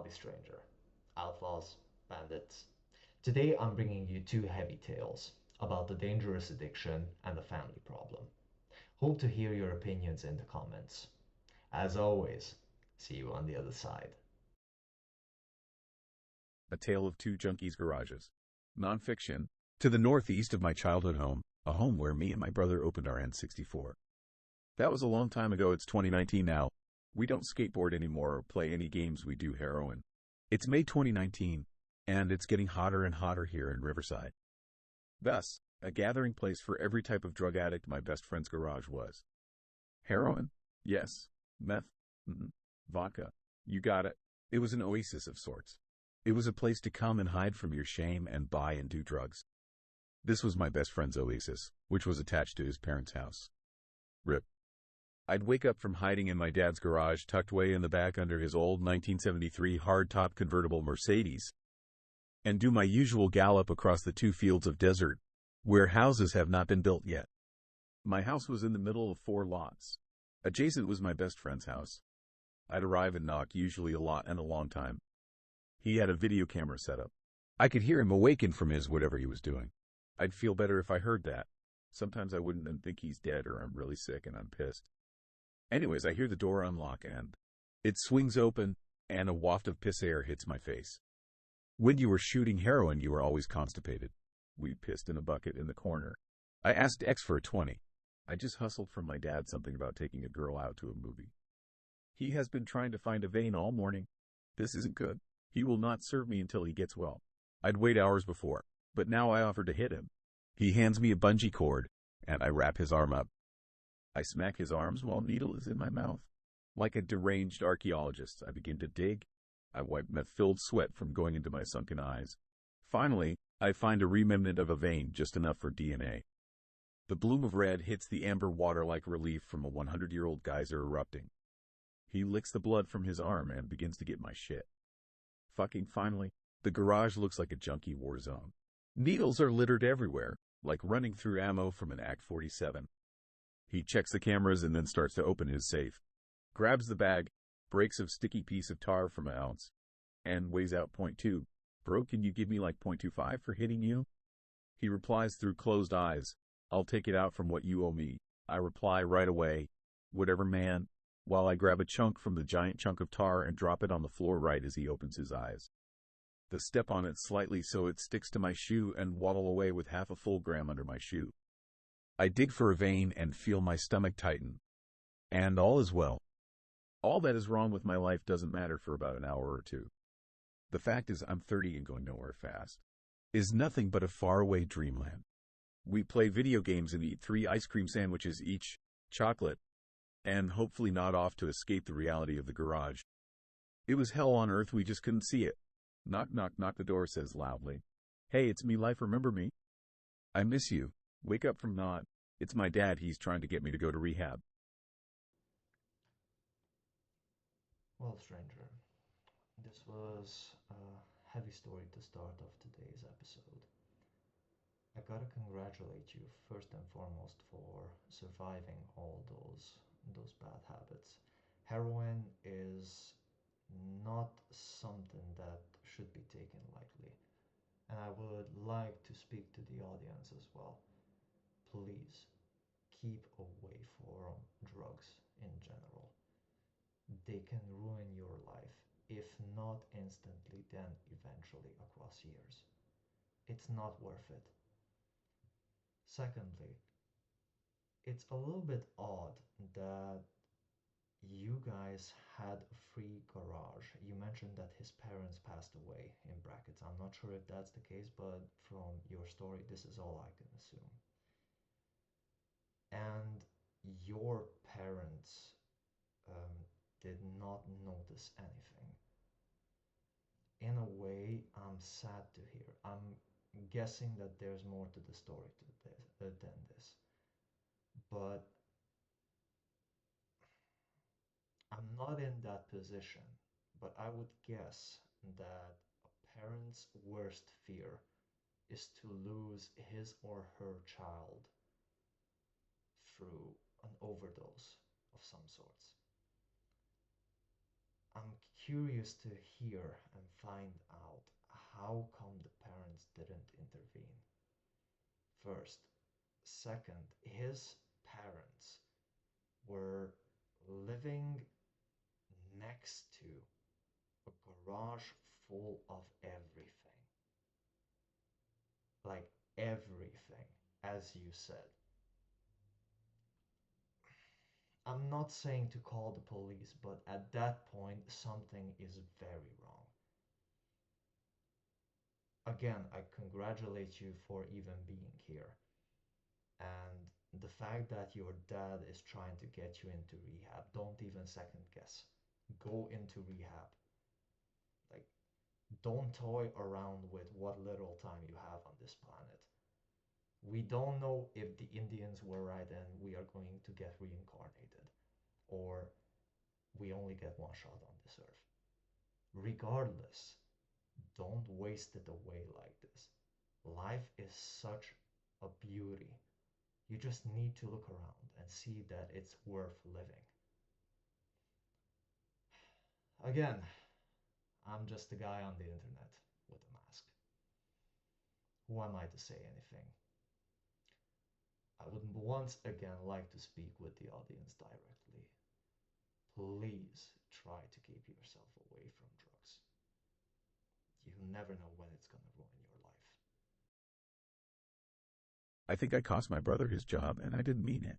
hobby stranger, outlaws, bandits. Today I'm bringing you two heavy tales about the dangerous addiction and the family problem. Hope to hear your opinions in the comments. As always, see you on the other side. A Tale of Two Junkies Garages. Nonfiction. To the northeast of my childhood home, a home where me and my brother opened our N64. That was a long time ago. It's 2019 now. We don't skateboard anymore or play any games. We do heroin. It's May 2019, and it's getting hotter and hotter here in Riverside. Thus, a gathering place for every type of drug addict my best friend's garage was. Heroin? Yes. Meth? Vodka. You got it. It was an oasis of sorts. It was a place to come and hide from your shame and buy and do drugs. This was my best friend's oasis, which was attached to his parents' house. RIP. I'd wake up from hiding in my dad's garage tucked way in the back under his old 1973 hardtop convertible Mercedes, and do my usual gallop across the two fields of desert, where houses have not been built yet. My house was in the middle of 4 lots. Adjacent was my best friend's house. I'd arrive and knock, usually a lot and a long time. He had a video camera set up. I could hear him awaken from his whatever he was doing. I'd feel better if I heard that. Sometimes I wouldn't and think he's dead or I'm really sick and I'm pissed. Anyways, I hear the door unlock and it swings open and a waft of piss air hits my face. When you were shooting heroin, you were always constipated. We pissed in a bucket in the corner. I asked X for a 20. I just hustled from my dad something about taking a girl out to a movie. He has been trying to find a vein all morning. This isn't good. He will not serve me until he gets well. I'd wait hours before, but now I offer to hit him. He hands me a bungee cord, and I wrap his arm up. I smack his arms while needle is in my mouth. Like a deranged archaeologist, I begin to dig. I wipe meth-filled sweat from going into my sunken eyes. Finally, I find a remnant of a vein, just enough for DNA. The bloom of red hits the amber water like relief from a 100-year-old geyser erupting. He licks the blood from his arm and begins to get my shit. Fucking finally, the garage looks like a junkie war zone. Needles are littered everywhere, like running through ammo from an AK-47. He checks the cameras and then starts to open his safe. Grabs the bag, breaks a sticky piece of tar from an ounce, and weighs out .2. Bro, can you give me like .25 for hitting you? He replies through closed eyes. I'll take it out from what you owe me. I reply right away, whatever, man, while I grab a chunk from the giant chunk of tar and drop it on the floor right as he opens his eyes. I step on it slightly so it sticks to my shoe and waddle away with half a full gram under my shoe. I dig for a vein and feel my stomach tighten. And all is well. All that is wrong with my life doesn't matter for about an hour or two. The fact is I'm 30 and going nowhere fast. Is nothing but a faraway dreamland. We play video games and eat 3 ice cream sandwiches each, chocolate, and hopefully nod off to escape the reality of the garage. It was hell on earth, we just couldn't see it. Knock, knock, knock, the door says loudly. Hey, it's me, Life, remember me? I miss you. Wake up from nod. It's my dad, he's trying to get me to go to rehab. Well, stranger, this was a heavy story to start off today's episode. I gotta congratulate you first and foremost for surviving all those bad habits. Heroin is not something that should be taken lightly. And I would like to speak to the audience as well. Please keep away from drugs in general. They can ruin your life, if not instantly, then eventually across years. It's not worth it. Secondly, it's a little bit odd that you guys had a free garage. You mentioned that his parents passed away in brackets. I'm not sure if that's the case, but from your story, this is all I can assume. And your parents um, did not notice anything. In a way, I'm sad to hear. I'm guessing that there's more to the story to than this. But I'm not in that position, but I would guess that a parent's worst fear is to lose his or her child through an overdose of some sorts. I'm curious to hear and find out how come the parents didn't intervene. First, second, his parents were living next to a garage full of everything. Like everything, as you said. I'm not saying to call the police, but at that point, something is very wrong. Again, I congratulate you for even being here. And the fact that your dad is trying to get you into rehab, don't even second guess. Go into rehab. Like, don't toy around with what little time you have on this planet. We don't know if the Indians were right and we are going to get reincarnated, or we only get one shot on this earth. Regardless, don't waste it away like this. Life is such a beauty. You just need to look around and see that it's worth living. Again, I'm just a guy on the internet with a mask. Who am I to say anything? I would once again like to speak with the audience directly. Please try to keep yourself away from drugs. You never know when it's gonna ruin your life. I think I cost my brother his job, and I didn't mean it.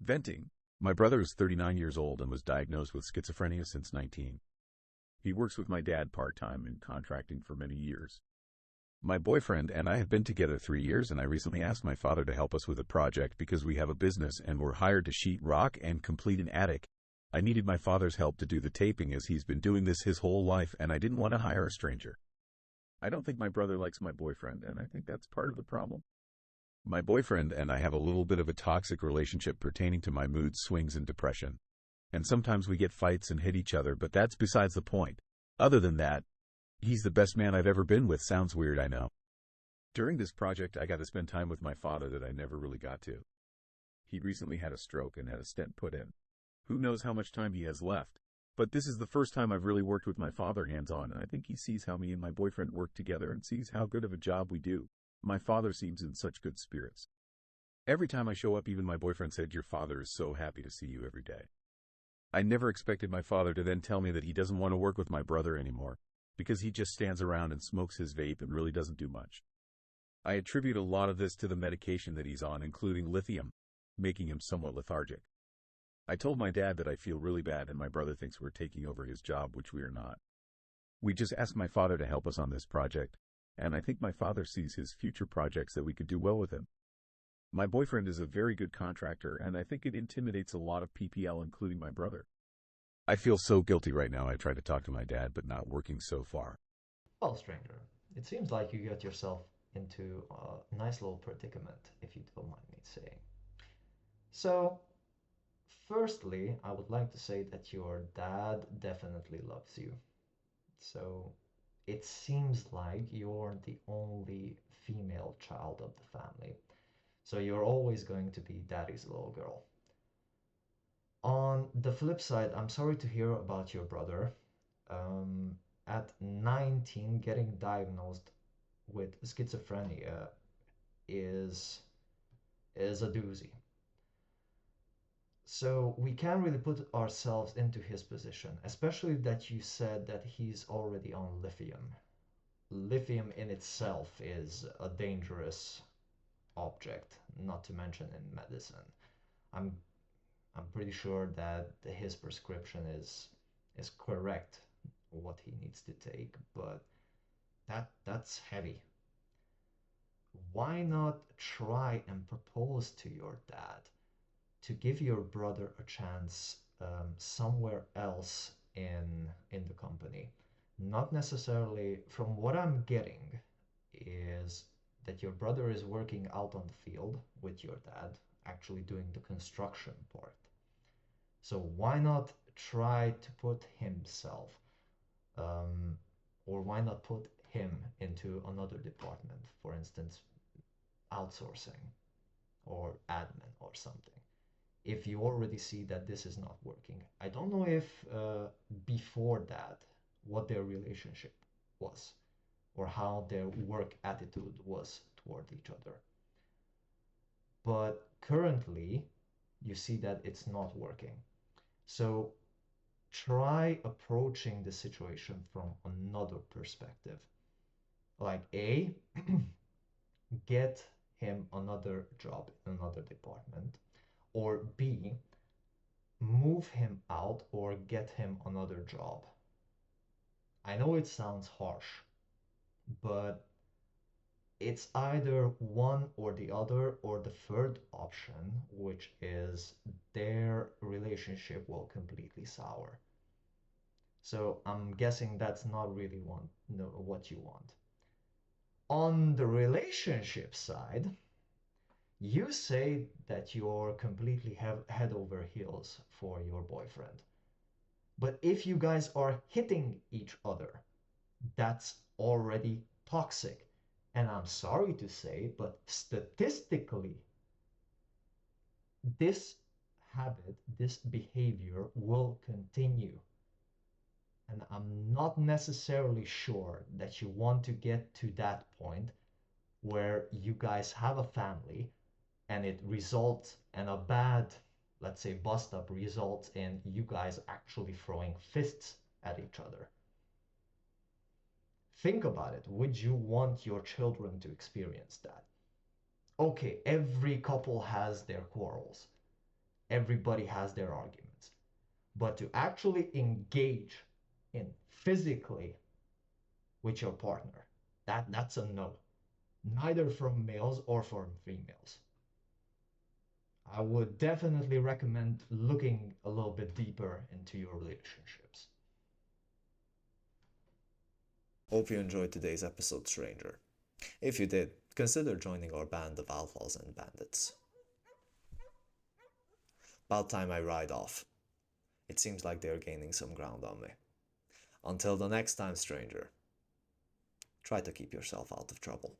Venting. My brother is 39 years old and was diagnosed with schizophrenia since 19. He works with my dad part-time in contracting for many years. My boyfriend and I have been together 3 years, and I recently asked my father to help us with a project because we have a business and were hired to sheet rock and complete an attic. I needed my father's help to do the taping as he's been doing this his whole life, and I didn't want to hire a stranger. I don't think my brother likes my boyfriend, and I think that's part of the problem. My boyfriend and I have a little bit of a toxic relationship pertaining to my mood swings and depression. And sometimes we get fights and hit each other, but that's besides the point. Other than that, he's the best man I've ever been with. Sounds weird, I know. During this project, I got to spend time with my father that I never really got to. He recently had a stroke and had a stent put in. Who knows how much time he has left? But this is the first time I've really worked with my father hands-on, and I think he sees how me and my boyfriend work together and sees how good of a job we do. My father seems in such good spirits. Every time I show up, even my boyfriend said, "Your father is so happy to see you every day." I never expected my father to then tell me that he doesn't want to work with my brother anymore, because he just stands around and smokes his vape and really doesn't do much. I attribute a lot of this to the medication that he's on, including lithium, making him somewhat lethargic. I told my dad that I feel really bad and my brother thinks we're taking over his job, which we are not. We just asked my father to help us on this project, and I think my father sees his future projects that we could do well with him. My boyfriend is a very good contractor, and I think it intimidates a lot of PPL, including my brother. I feel so guilty right now. I tried to talk to my dad, but not working so far. Well, stranger, it seems like you got yourself into a nice little predicament, if you don't mind me saying. So, firstly, I would like to say that your dad definitely loves you. So, it seems like you're the only female child of the family. So, you're always going to be daddy's little girl. On the flip side, I'm sorry to hear about your brother. At 19, getting diagnosed with schizophrenia is is a doozy. So we can't really put ourselves into his position, especially that you said that he's already on lithium. Lithium in itself is a dangerous object, not to mention in medicine. I'm I'm pretty sure that his prescription is correct what he needs to take, but that's heavy. Why not try and propose to your dad to give your brother a chance somewhere else in the company? Not necessarily, from what I'm getting, is that your brother is working out on the field with your dad, actually doing the construction part. So why not try to put himself, um, or why not put him into another department, for instance, outsourcing or admin or something. if you already see that this is not working. I don't know if before that what their relationship was or how their work attitude was toward each other. But currently, you see that it's not working. So try approaching the situation from another perspective. Like A, get him another job in another department, or B, move him out or get him another job. I know it sounds harsh, but it's either one or the other, or the third option, which is their relationship will completely sour. So I'm guessing that's not really what you want. On the relationship side, you say that you're completely head over heels for your boyfriend. But if you guys are hitting each other, that's already toxic. And I'm sorry to say, but statistically, this habit, this behavior will continue. And I'm not necessarily sure that you want to get to that point where you guys have a family and it results in a bad, let's say, bust up results in you guys actually throwing fists at each other. Think about it. Would you want your children to experience that? Okay, every couple has their quarrels, everybody has their arguments, but to actually engage in physically with your partner, that's a no. Neither from males or from females. I would definitely recommend looking a little bit deeper into your relationships. Hope you enjoyed today's episode, stranger. If you did, consider joining our band of alphas and bandits. About time I ride off. It seems like they're gaining some ground on me. Until the next time, stranger, try to keep yourself out of trouble.